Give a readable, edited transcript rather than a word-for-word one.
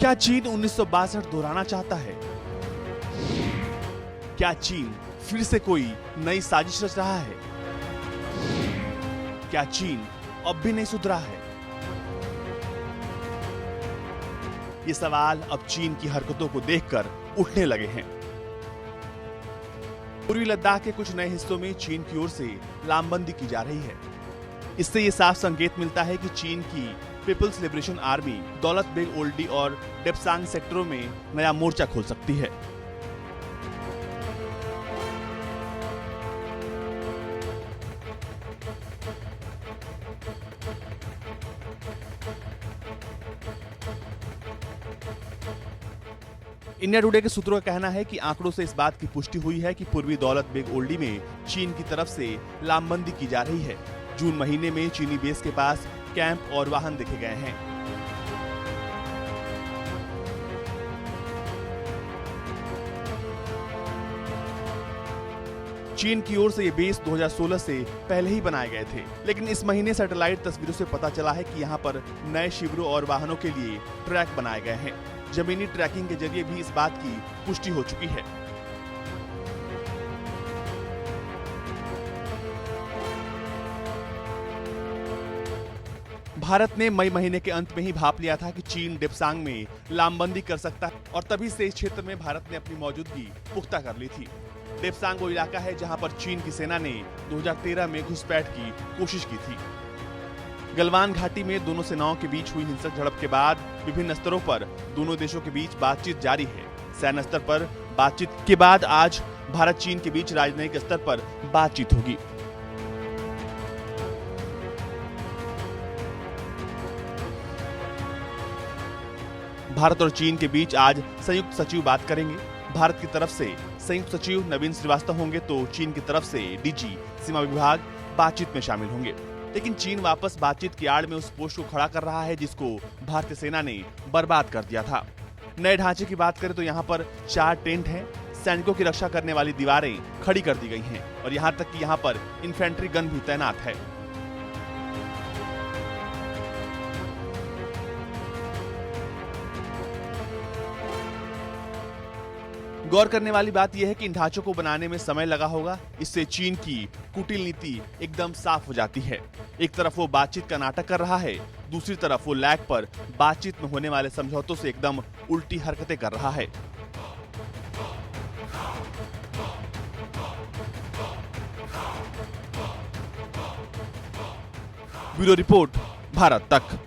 क्या चीन 1962 दोहराना चाहता है? क्या चीन फिर से कोई नई साजिश रच रहा है? क्या चीन अब भी नहीं सुधरा है? ये सवाल अब चीन की हरकतों को देखकर उठने लगे हैं। पूर्वी लद्दाख के कुछ नए हिस्सों में चीन की ओर से लामबंदी की जा रही है। इससे ये साफ संकेत मिलता है कि चीन की peoples liberation army Daulat Beg Oldi और डेप्सांग सेक्टरों में नया मोर्चा खोल सकती है। इंडिया टुडे के सूत्रों का कहना है कि आंकड़ों से इस बात की पुष्टि हुई है कि पूर्वी दौलत बेग ओल्डी में चीन की तरफ से लामबंदी की जा रही है। जून महीने में चीनी बेस के पास कैंप और वाहन देखे गए हैं। चीन की ओर से ये बेस 2016 से पहले ही बनाए गए थे, लेकिन इस महीने सैटेलाइट तस्वीरों से पता चला है कि यहाँ पर नए शिविरों और वाहनों के लिए ट्रैक बनाए गए हैं। जमीनी ट्रैकिंग के जरिए भी इस बात की पुष्टि हो चुकी है। भारत ने मई महीने के अंत में ही भाप लिया था कि चीन डेप्सांग में लामबंदी कर सकता है और तभी से इस क्षेत्र में भारत ने अपनी मौजूदगी पुख्ता कर ली थी। डेप्सांग वो इलाका है जहां पर चीन की सेना ने 2013 में घुसपैठ की कोशिश की थी। गलवान घाटी में दोनों सेनाओं के बीच हुई हिंसक झड़प के बाद विभिन्न स्तरों पर दोनों देशों के बीच बातचीत जारी है। सैन्य स्तर पर बातचीत के बाद आज भारत चीन के बीच राजनयिक स्तर पर बातचीत होगी। भारत और चीन के बीच आज संयुक्त सचिव बात करेंगे। भारत की तरफ से संयुक्त सचिव नवीन श्रीवास्तव होंगे तो चीन की तरफ से डीजी सीमा विभाग बातचीत में शामिल होंगे। लेकिन चीन वापस बातचीत की आड़ में उस पोस्ट को खड़ा कर रहा है जिसको भारतीय सेना ने बर्बाद कर दिया था। नए ढांचे की बात करें तो यहाँ पर 4 टेंट हैं। सैनिकों की रक्षा करने वाली दीवारें खड़ी कर दी गई हैं और यहाँ तक कि यहाँ पर इन्फेंट्री गन भी तैनात है। गौर करने वाली बात यह है कि इन ढांचों को बनाने में समय लगा होगा। इससे चीन की कुटिल नीति एकदम साफ हो जाती है। एक तरफ वो बातचीत का नाटक कर रहा है, दूसरी तरफ वो लैग पर बातचीत में होने वाले समझौतों से एकदम उल्टी हरकतें कर रहा है। ब्यूरो रिपोर्ट, भारत तक।